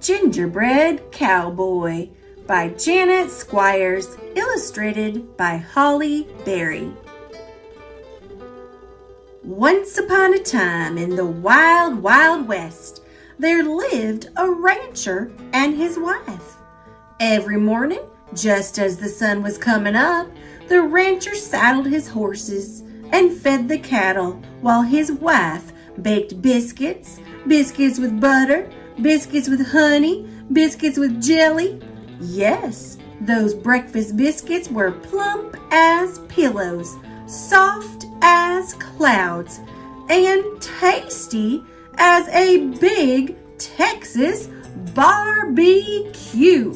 Gingerbread Cowboy by Janet Squires, illustrated by Holly Berry. Once upon a time in the wild, wild west, there lived a rancher and his wife. Every morning, just as the sun was coming up, the rancher saddled his horses and fed the cattle while his wife baked biscuits with butter, biscuits with honey, biscuits with jelly. Yes, those breakfast biscuits were plump as pillows, soft as clouds, and tasty as a big Texas barbecue.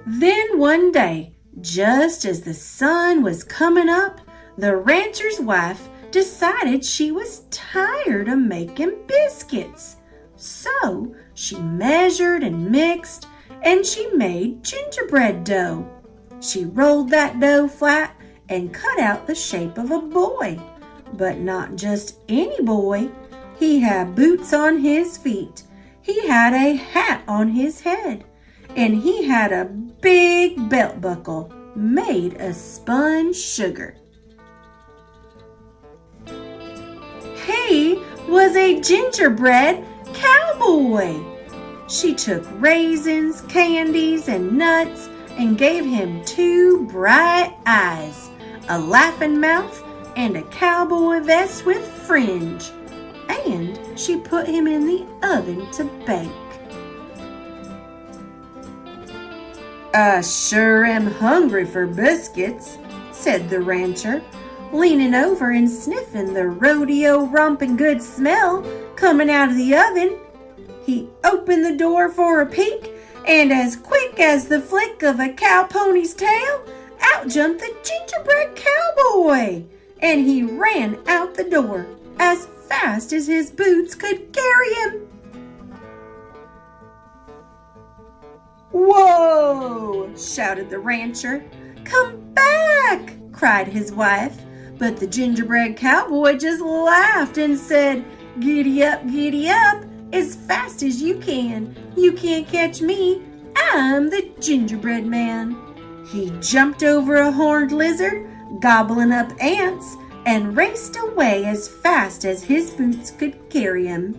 Then one day, just as the sun was coming up, the rancher's wife decided she was tired of making biscuits. So she measured and mixed, and she made gingerbread dough. She rolled that dough flat and cut out the shape of a boy. But not just any boy. He had boots on his feet. He had a hat on his head. And he had a big belt buckle made of spun sugar. He was a gingerbread cowboy. She took raisins, candies, and nuts and gave him two bright eyes, a laughing mouth, and a cowboy vest with fringe. And she put him in the oven to bake. "I sure am hungry for biscuits," said the rancher, leaning over and sniffing the rodeo-romping good smell coming out of the oven. He opened the door for a peek, and as quick as the flick of a cow pony's tail, out jumped the gingerbread cowboy, and he ran out the door as fast as his boots could carry him. "Whoa!" shouted the rancher. "Come back!" cried his wife. But the gingerbread cowboy just laughed and said, giddy up, as fast as you can. You can't catch me. I'm the Gingerbread Man." He jumped over a horned lizard, gobbling up ants, and raced away as fast as his boots could carry him.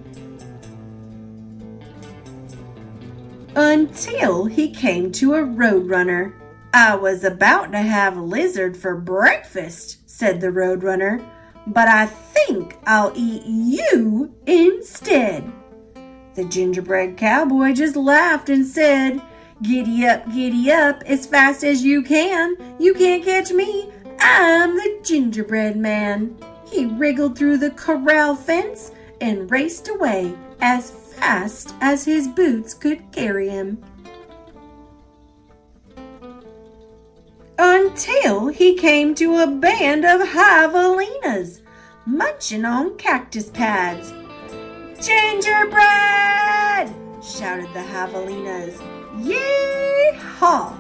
Until he came to a roadrunner. "I was about to have lizard for breakfast," said the roadrunner, "but I think I'll eat you instead." The gingerbread cowboy just laughed and said, giddy up, as fast as you can. You can't catch me. I'm the Gingerbread Man." He wriggled through the corral fence and raced away as fast as his boots could carry him. Until he came to a band of javelinas munching on cactus pads. "Gingerbread!" shouted the javelinas. "Yee-haw!"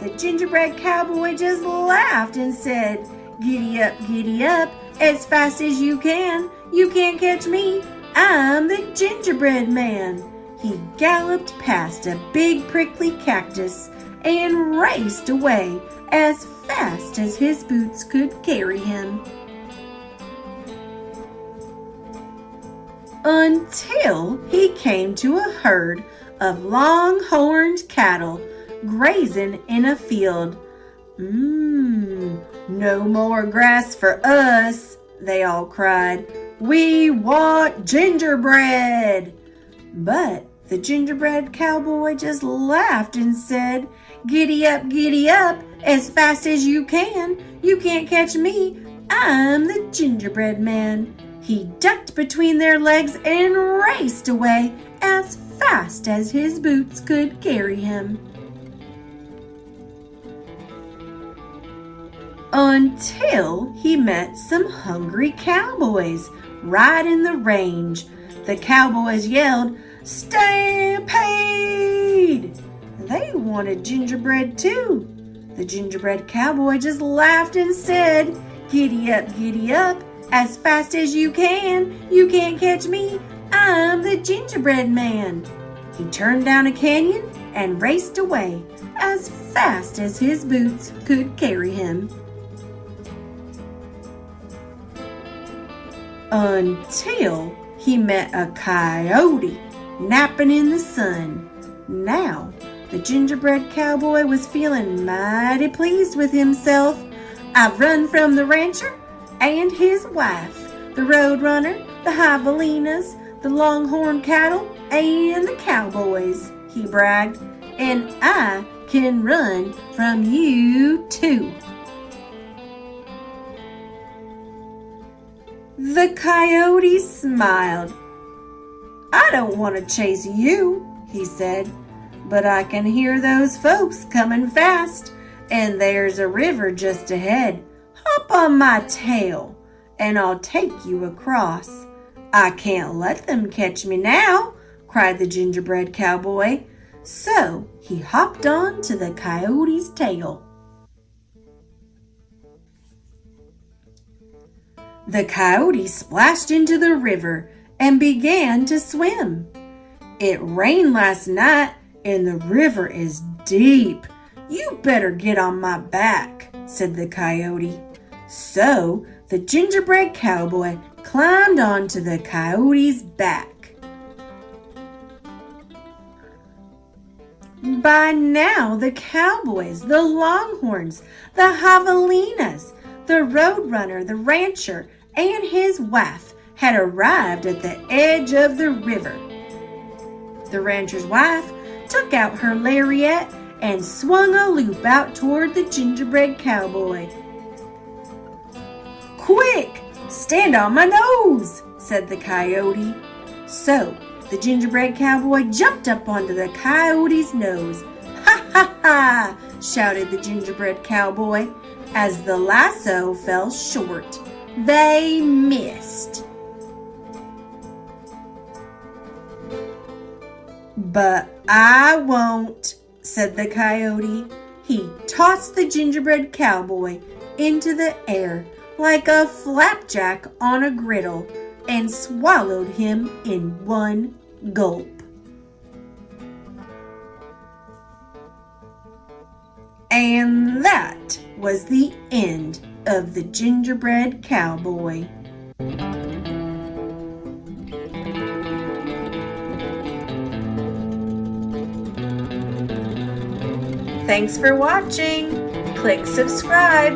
The gingerbread cowboy just laughed and said, giddy up, as fast as you can. You can't catch me. I'm the Gingerbread Man." He galloped past a big prickly cactus and raced away as fast as his boots could carry him. Until he came to a herd of long-horned cattle grazing in a field. No more grass for us," they all cried. "We want gingerbread." But the gingerbread cowboy just laughed and said, giddy up, as fast as you can. You can't catch me. I'm the Gingerbread Man. He ducked between their legs and raced away as fast as his boots could carry him. Until he met some hungry cowboys right in the range. The cowboys yelled, "Stampede!" They wanted gingerbread too. The gingerbread cowboy just laughed and said, giddy up, as fast as you can. You can't catch me. I'm the Gingerbread Man." He turned down a canyon and raced away as fast as his boots could carry him. Until he met a coyote napping in the sun. Now, the Gingerbread Cowboy was feeling mighty pleased with himself. "I've run from the rancher and his wife, the roadrunner, the javelinas, the longhorn cattle, and the cowboys," he bragged, "and I can run from you too." The coyote smiled. "I don't want to chase you," he said, "but I can hear those folks coming fast, and there's a river just ahead. Hop on my tail, and I'll take you across." "I can't let them catch me now," cried the Gingerbread Cowboy. So he hopped on to the coyote's tail. The coyote splashed into the river and began to swim. "It rained last night and the river is deep. You better get on my back," said the coyote. So the Gingerbread Cowboy climbed onto the coyote's back. By now, the cowboys, the longhorns, the javelinas, the roadrunner, the rancher, and his wife had arrived at the edge of the river. The rancher's wife took out her lariat and swung a loop out toward the Gingerbread Cowboy. "Quick, stand on my nose," said the coyote. So the Gingerbread Cowboy jumped up onto the coyote's nose. "Ha ha ha!" shouted the Gingerbread Cowboy as the lasso fell short. They missed. "But I won't," said the coyote. He tossed the Gingerbread Cowboy into the air like a flapjack on a griddle and swallowed him in one gulp. And that was the end of the Gingerbread Cowboy. Thanks for watching. Click subscribe.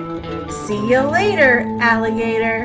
See you later, alligator.